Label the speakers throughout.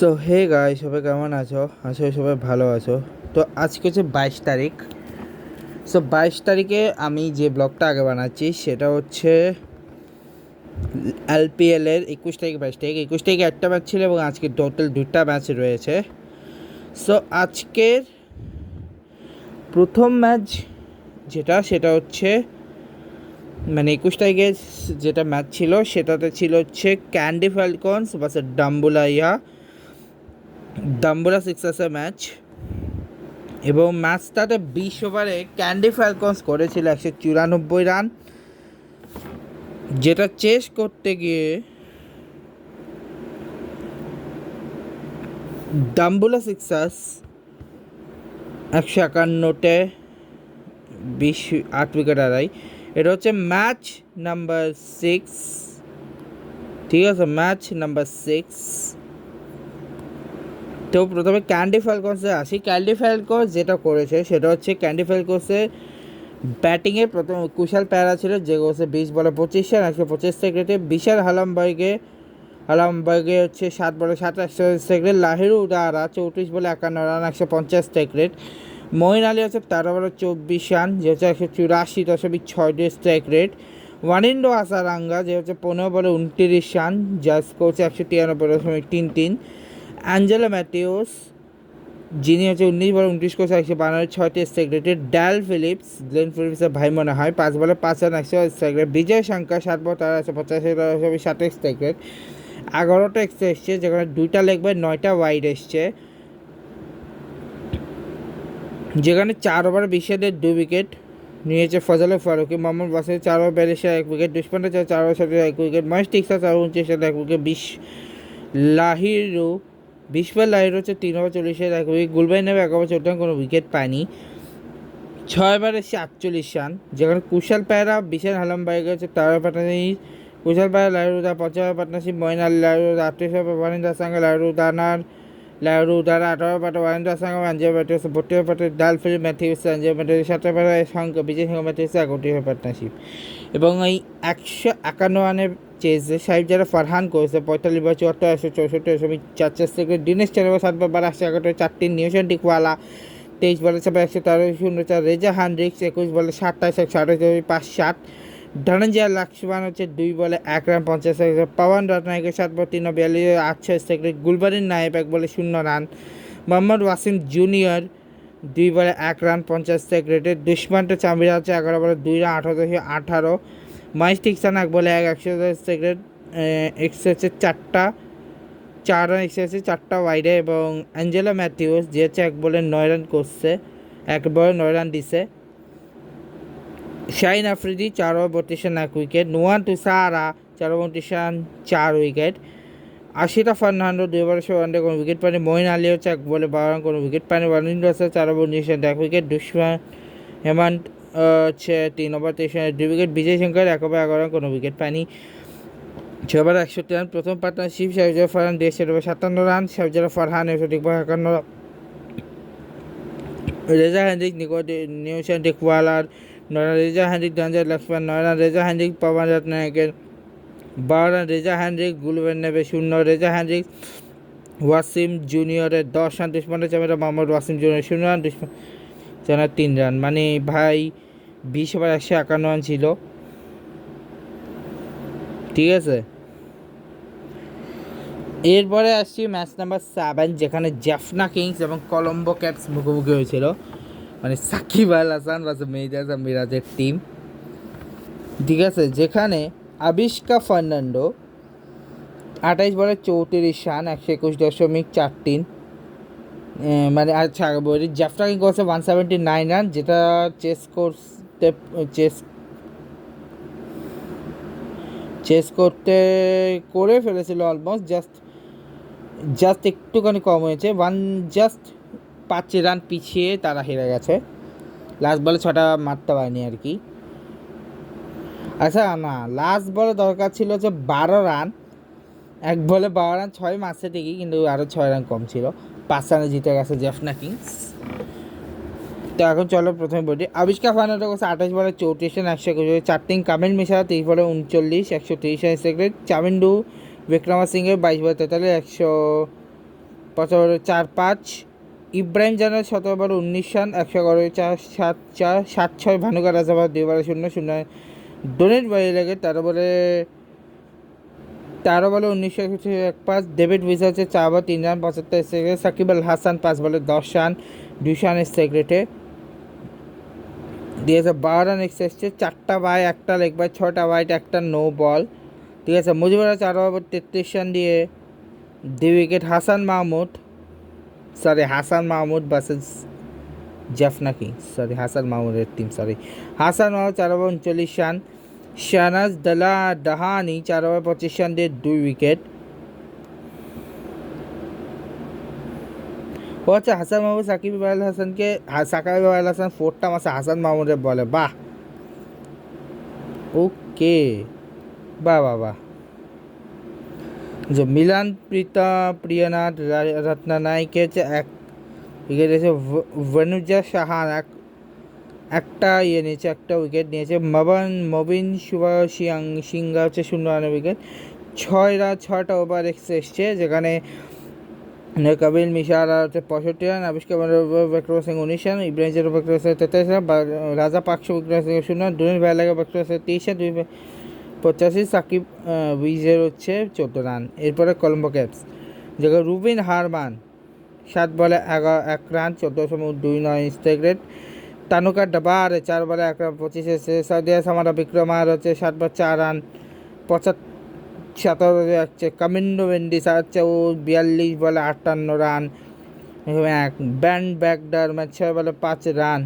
Speaker 1: So hey গাই, সবাই কেমন আছো? আশা করি সবাই ভালো আছো। তো আজকে হচ্ছে 22 তারিখ। সো 22 তারিখে আমি যে ব্লগটা আগে বানাচ্ছি সেটা হচ্ছে এলপিএলের 21 তারিখ 22 তারিখ। 21 তারিখে একটা ম্যাচ ছিল এবং আজকে টোটাল দুটা ম্যাচ রয়েছে। সো আজকের প্রথম ম্যাচ সেটা হচ্ছে মানে 21 তারিখে যেটা ম্যাচ ছিল সেটাতে ছিল হচ্ছে ক্যান্ডি ফ্যালকনস ভার্সেস ডাম্বুলা সিক্সার্সের ম্যাচ। এবং ম্যাচটাতে 20 ওভারে ক্যান্ডি ফ্যালকনস করেছিল 194 রান, যেটা চেস করতে গিয়ে ডাম্বুলা সিক্সার্স 151তে 8 উইকেট হারায়। এটা হচ্ছে ম্যাচ নাম্বার 6, ঠিক আছে, ম্যাচ নাম্বার 6। তো প্রথমে ক্যান্ডি ফ্যালকনসে আসি। ক্যান্ডি ফ্যালকনস যেটা করেছে সেটা হচ্ছে ক্যান্ডি ফ্যালকনসের ব্যাটিংয়ে প্রথম কুশাল প্যারা ছিল, যে করেছে 20 বলে 25 রান 125 সেকেন্ডে। বিশাল হালামবার্গে হচ্ছে 7 বলে 27 সেকেন্ড। লাহিরু উদারা 34 বলে 51 রান 150 সেকেন্ড। মঈন আলী হচ্ছে 13 বলে 24 রান, যে হচ্ছে 184.6 ওয়ানিন্ডো আসারাঙ্গা যে হচ্ছে 15 বলে 29 রান, যার স্কোর হচ্ছে 193.33। অ্যাঞ্জেলো ম্যাথিউস যিনি হচ্ছে 19 বলে 29 করেছে 152.6 গ্লেন ফিলিপসের ভাই মনে হয়, 5 বলে 5 রান 100 বিজয় শঙ্কর 7 বল 185 11টা এক্সট্রা এসছে, যেখানে 2টা লেগ বাই 9টা ওয়াইড এসছে, যেখানে 4 ওভারে 20 রানের 2 উইকেট নিয়েছে Fazal Farooqi. Mohammad Waseem 4 over 42 1 wicket, Dushmantha 4 over 1 wicket, Maheesh Theekshana 4 over 29 1 wicket, Lahiru 20 বলে হচ্ছে 3 ওভার 40 1 উইকেট, গুলবাই নেবে 1 ওভার 14 রান, কোনো উইকেট পায়নি। 6 ওভারে 48 রান, যেখানে কুশাল পায়রা বিশাল হালামবার্গে হচ্ছে 13 পার্টনারশিপ, কুশাল পায়রা লাহিরু 50 পার্টনারশিপ, মঈন আলী লাহিরু 38 ওয়ারিন্দার সঙ্গে লাহিরু 18 পার্টনার ওয়ারিন্দার সঙ্গে অ্যাঞ্জেলো ম্যাথিউস 42 পার্টনার, ডাল ফিলিপ ম্যাথিউস অ্যাঞ্জেলো ম্যাথিউস 7 পার্টনার সঙ্গে বিজয় সঙ্গে ম্যাথিউস 31 পার্টনারশিপ। এবং এই 151 রানের চেয়েছে সাহিব যারা ফারহান করেছে 45 বল 74 164.4 দিনেশ চার 7 বল 111 4 নিউশন টিকওয়ালা 23 বলে 113.04, রেজা হান্ড্রিক্স 21 বলে 27 5-7, ধনঞ্জয় লক্ষ্মণ হচ্ছে 2 বলে 1 রান 50, পবন রত্নায়কের 7 বল 3 42 গুলবারিন নায়েব 1 বলে 0 রান, মোহাম্মদ ওয়াসিম জুনিয়র 2 বলে 1 রান 50, দুষ্মন্ত চামিরা হচ্ছে 11 বলে 2 রান 18, মহেশ টিকসান 1 বলে 1 100 এক্স হচ্ছে 4 রান এক্সট্রা আছে 4টা ওয়াইডে। এবং অ্যাঞ্জেলো ম্যাথিউস যে হচ্ছে 1 বলে 9 রান করছে, 1 বলে 9 রান দিছে। Shaheen Afridi 4 over 32 run 1 wicket, Nuwan Thushara 4 over 29 run 4 wicket, Asitha Fernando 2 ওভারে 16 রানে কোনো উইকেট পায়নি, মঈন আলী হচ্ছে 1 বলে 12 রান কোনো উইকেট পায়নি, Wanindu 4 over 19 run 1 wicket, Dushan Hemantha হচ্ছে 3 ওভার 23 রানে 2 wicket, Vijay Shankar 1 over 11 run কোনো উইকেট পায়নি। 6 ওভারে 61 রান। প্রথম partnership Shahzad Farhan 57 run, Shahzad Farhan 51, Reza Hendricks Niroshan টেকওয়ালার 9 run, Reza Hendricks Dhananjaya Lakshan 9 run, Reza Hendricks Pavan রত্নায়কের 12 run, Reza Hendricks Gulbadin Naib 0, Reza Hendricks Waseem জুনিয়রের 10 run, Dushmantha Chameera Mohammad Waseem junior 0 run, Dushmantha 3 run. মানে ভাই 20 ওভার 151 রান ছিল, ঠিক আছে। এরপরে আসছি ম্যাচ নাম্বার 7, যেখানে জাফনা কিংস এবং কলম্বো ক্যাপস মুখোমুখি হয়েছিল, মানে সাকিব আল হাসান ভার্সেস মেহেদী হাসান মিরাজের টিম, ঠিক আছে। যেখানে আবিষ্কা ফার্নান্ডো 28 বলে 34 রান 121.43, মানে আচ্ছা বলি জাফনা কিংস করছে 179 রান, যেটা চেস করতে করে ফেলেছিল অলমোস্ট, জাস্ট একটুখানি কম হয়েছে, জাস্ট 5 রান পিছিয়ে তারা হেরে গেছে, লাস্ট বলে 6টা মারতে পারেনি আর কি। আচ্ছা না, লাস্ট বলে দরকার ছিল যে 12 রান, 1 বলে 12 রান 6 মারছে ঠিকই, কিন্তু আরও 6 রান কম ছিল, 5 রানে জিতে গেছে জাফনা কিংস। তো এখন চলো প্রথমে বলি, আবিষ্কা ফার্নান্ডো করছে 28 বলে 34 রান 121, 4 কামিল মিশা 23 বলে 39 130 রান সেকেন্ড, চামিন্ডু বিক্রমা সিংয়ের 22 বলে 43 55 4-5। ইব্রাহিম জানার 17 বলে 19 রান 111 4-7-4 7-6। ভানুকা রাজাবাদ 2 বলে 0-0। ডোনেট বাড়ি লাগে 13 বলে 19 ডেভিড উইজ হচ্ছে 4 বল 3 রান 75 সেকেন্ড। সাকিব আল হাসান 5 বলে 10 রান 200 রানের সেক্রেটে দিয়েছে 12 রান এসছে। 4টা বাই 1টা লেগ বাই 6টা ওয়াইড 1টা নো বল। ঠিক আছে, মুজিবুর 4 ওভার 33 রান দিয়ে 2 উইকেট। হাসান মাহমুদ ভার্সেস জাফনাকি, হাসান মাহমুদের team, Hasan Mahmud 4 over 39 run. Shahnawaz Dahani 4 over 25 run দিয়ে 2 উইকেট। ও আচ্ছা, হাসান মাহমুদ সাকিব আল হাসানকে সাকিব আল হাসান 4টা মাসে হাসান মাহমুদের বলে, বাহ ওকে, বাহ। যে মিলান প্রিয়নাথ রত্নানায়কের 1 উইকেট নিয়েছে। ভনুজা সাহান একটা নিয়েছে, 1টা উইকেট নিয়েছে। মবিন সিংহা হচ্ছে 0 রানের উইকেট। 6টা ওভার এসছে, যেখানে কবিল মিশারা হচ্ছে 65 রান, আবিষ্কার বিক্রম সিং 19 রান, ইব্রাহিম জারু বিক্রম সিং 43 রান, রাজা পাকশো বিক্রম সিং 0 রান, দুনির ভাইলাগা বিক্রম সিং 23 রান 285। সাকিব উইজের হচ্ছে 14 রান। এরপরে কলম্বো ক্যাপস, যেখানে রুবিন হারমান 7 বলে 1 রান 14.29 স্ট্রাইক রেট। তানুকা ডাবার 4 বলে 1 রান 25 এসে। সাউদিয়া সামারা বিক্রমার হচ্ছে 7 বলে 4 রান 75 যাচ্ছে। কামিন্ডো মেন্ডিস হচ্ছে 42 বলে 58 রান 1। ব্যান্ড ব্যাগডার 6 বলে 5 রান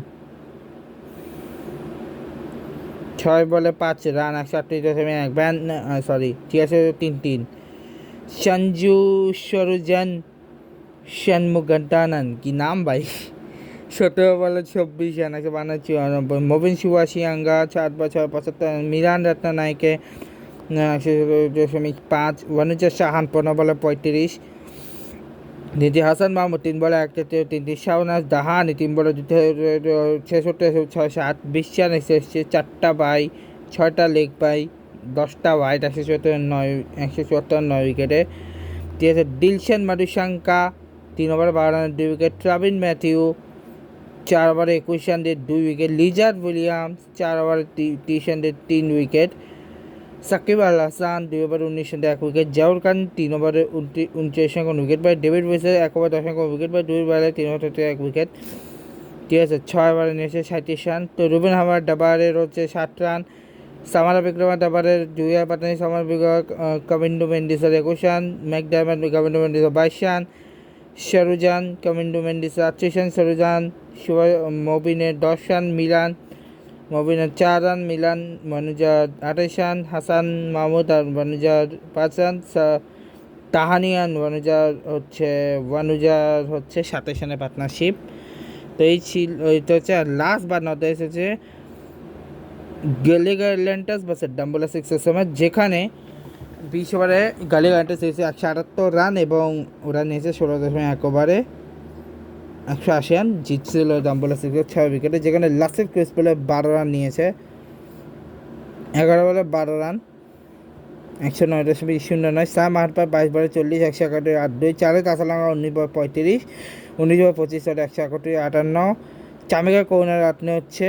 Speaker 1: 138.1। ব্যান্ড 83 সঞ্জু সরুজন ষণমুগান্টানন, কি নাম ভাই, 17 বলে 24 রান 192। মবিন শিবাশিয়াঙ্গা 7 বলে 75। মিলান রত্নানায়কে 100.5। ওয়ানুজা সাহান 15 বলে 35। দ্বিতীয় হাসান মাহমুদ 3 বলে 1 শাহনাজ দাহানি 3 বলে 66-7 20 রান এসেছে। 4টা বাই 6টা লেগ বাই 10টা ওয়াইড 174 উইকেটে। ঠিক আছে, দিলশান মাদুসাঙ্কা 3 ওভারে 12 রানের 2 উইকেট। ট্রাভিন ম্যাথিউ 4 ওভারে 21 রান দিয়ে 2 উইকেট। লিজার্ড উইলিয়ামস 4 ওভারে 30 রান দিয়ে 3 উইকেট। সাকিব আল হাসান 2 ওভারে 19 রান দিয়ে 1 উইকেট। জাউর খান 3 ওভারে 29 রান উইকেট পায়। ডেভিড উইসের 1 ওভার 10 রান উইকেট পায়। 2 ওভারে 3 ওভার 1 উইকেট। ঠিক আছে, 6 ওভারে নিয়েছে 37 রান। তো রুবিন হামার ডাবারের হচ্ছে 7 রান। সামারা বিক্রমা ডাবারের জুয়া পাটানি সামার কমিন্ডো মেন্ডিসের 21 রান। ম্যাকডারমট কমিন্ডো মেন্ডিসের 22 রান। সরুজান কমিন্ডো মেন্ডিসের 38 রান। সরুজান মবিনের 10 রান। মবিনের 4 রান। মিলান মনুজার 28 রান। হাসান মাহমুদ আর মনুজার 5 রান। তাহানিয়ান ওয়ানুজার হচ্ছে 27 রানের পার্টনারশিপ। তো এইটা হচ্ছে। আর লাস্ট বার নট এসেছে গালিগার ল্যান্টাস বাসের ডাম্বলা 6-এর সময়, যেখানে 20 ওভারে গালিগার ল্যান্টাস এসেছে 178 রান এবং ওরা নিয়েছে 16.1 ওভারে 180 রান, জিতছিল ডাম্বলা 6-এর 6 উইকেটে। যেখানে লাসিফ ক্রিসপেলে 12 রান নিয়েছে, 11 বলে 12 রান 109.09। সাম আহরপার 22 বলে 40 161.82। চারেদ আসালাঙ্গা 19 বলে 35 19 বলে 25 161.58। চামিকা কৌনার আপনি হচ্ছে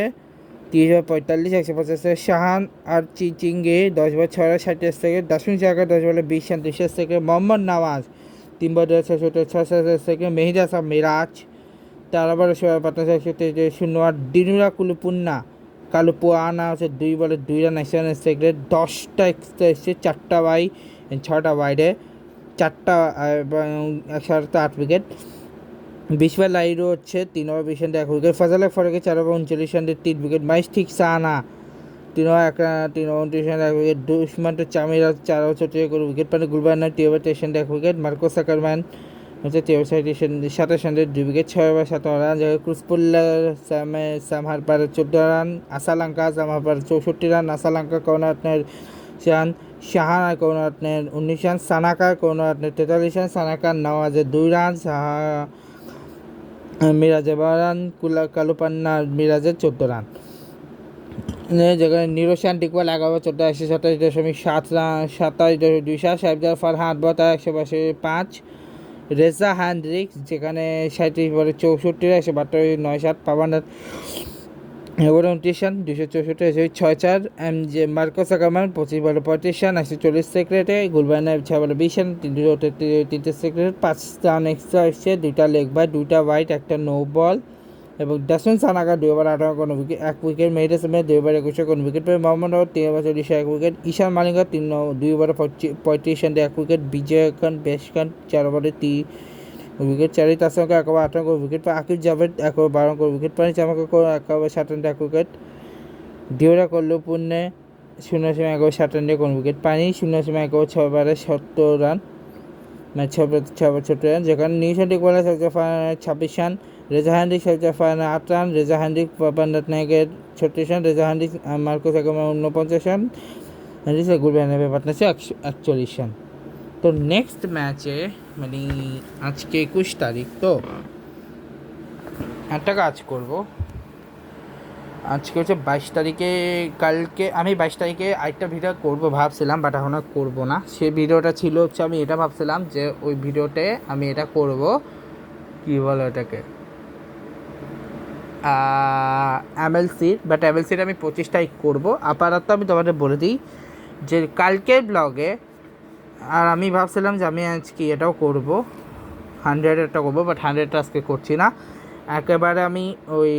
Speaker 1: 30 বলে 45 185। শাহান আর চিচিঙ্গে 10 বলে 6 রান 60 থেকে। দাসমিন জায়গা 10 বলে 20 রান 200 থেকে। মোহাম্মদ নওয়াজ 3 বলে 66 থেকে। মেহিদ হাসান মিরাজ 13 বলে 16 123.08। দিনুরা কালুপুয়ানা হচ্ছে 2 বলে 2 রান 100 রানের সেক্রেট। 10টা এক্সট্রা এসছে, 4টা বাই 6টা ওয়াইডে 4টা 108 উইকেট। বিশবার লাইরো হচ্ছে 3 over 20 run 1 wicket. Fazal Farooqi 4 over 39 run 3 wicket. Maheesh ঠিক সানা 3 over 29 run 1 wicket. Dushmantha Chameera 4 over 34 করে উইকেট পান। Gulbadin 2 over 23 run 1 wicket. Marco Ackerman হচ্ছে 3 over 27 run 2 wicket. 6 over 17 run. জায়গায় ক্রুসপুল্লা Sam Harper 14 run. Asalanka Sam Harper 64 run. Asalanka কর্নারটনের রান। শাহান আর কর্নারটনের 19 রান। সানাকা কর্নারটনের 43 রান। সানাকা নওয়াজের 2 রান। মিরাজের 12 রান। কালুপান্না মিরাজের 14 রান। যেখানে নিরোশান টিকওয়াল 11 ওভার 14 127.7 রান 27.2। সাহেবজার ফারহান 182.5। রেজা হ্যান্ড্রিক্স, যেখানে 37 বলে 64, 172, 9-7 পাওয়ার 29 রান, 264 হয়েছে 6-4। যে মার্কোস আকারমান 25 বলে 35 রান, 140 সেক্রেটে। গুলবানা 6 বলে 20 রান, 3টে সেক্রেট, 5 রান এক্সট্রা এসছে, 2টা লেগ বাই, 2টা ওয়াইড, একটা নো বল। এবং ডাসমিন সানাকা 2 ওভার 18 কোনো wicket, 1 wicket. Mehedi Hasan 2 over 21 কোনো উইকেট পেয়ে। মোহাম্মদ আবার 3 ওভার 40, 1 উইকেট। ঈশান মালিঙ্গা 2 ওভার 35 রান, 1 উইকেট। বিজয় খান বেশ খান 4 ওভারে 3 উইকেট। চারি তার সঙ্গে 1 ওভার 18 করে উইকেট পায়। আকিব জাভেদ 1 ওভার 12 করে উইকেট পায়। চামাকা 1 ওভার 7 রান, 1 উইকেট। ডিওরা করলো পুণ্যে 0.1 ওভার 7 রান, কোনো উইকেট পায়নি। 0.1 ওভার 6 ওভারে 70 রান, মানে 6 ওভার 70 রান। যেখানে নিউজিল্যান্ড বলে 26 run, Reza Hendrick 8 run, Reza Hendrick পান্ডাতনায়কের 36 run, Reza Hendrick Marcos Ackermann 49 run, Hendrick গুলবানা পার্টনারশিপ 41 রান। তো নেক্সট ম্যাচে মানে আজকে 21 তারিখ, তো একটা কাজ করব। আজকে হচ্ছে 22 তারিখে, কালকে আমি 22 তারিখে আরেকটা ভিডিও করব ভাবছিলাম, বাট এখন আর করবো না। সে ভিডিওটা ছিল হচ্ছে, আমি এটা ভাবছিলাম যে ওই ভিডিওতে আমি এটা করব, কী বলো এটাকে, এমএলসির, বাট এমএলসির আমি 25 তারিখ করবো। আপাতত আমি তোমাদের বলে দিই যে কালকের ব্লগে, আর আমি ভাবছিলাম যে আমি আজকে এটাও করব, 100-এরটা করবো, বাট 100-টা আজকে করছি না। একেবারে আমি ওই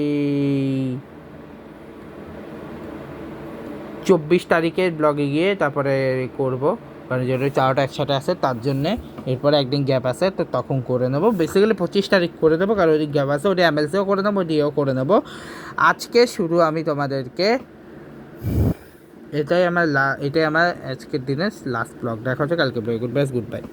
Speaker 1: 24 তারিখের ব্লগে গিয়ে তারপরে করব, কারণ যেটা 4টা একসাথে আছে তার জন্যে। এরপরে একদিন গ্যাপ আছে, তো তখন করে নেবো। বেসিক্যালি 25 তারিখ করে দেবো, কারণ ওই গ্যাপ আছে, ওটা এমএলসিও করে নেবো, ওটিও করে নেবো। আজকে শুরু আমি তোমাদেরকে, এটাই আমার আজকের দিনের লাস্ট ব্লগ। দেখা হচ্ছে কালকে ব্লগে। Good bye.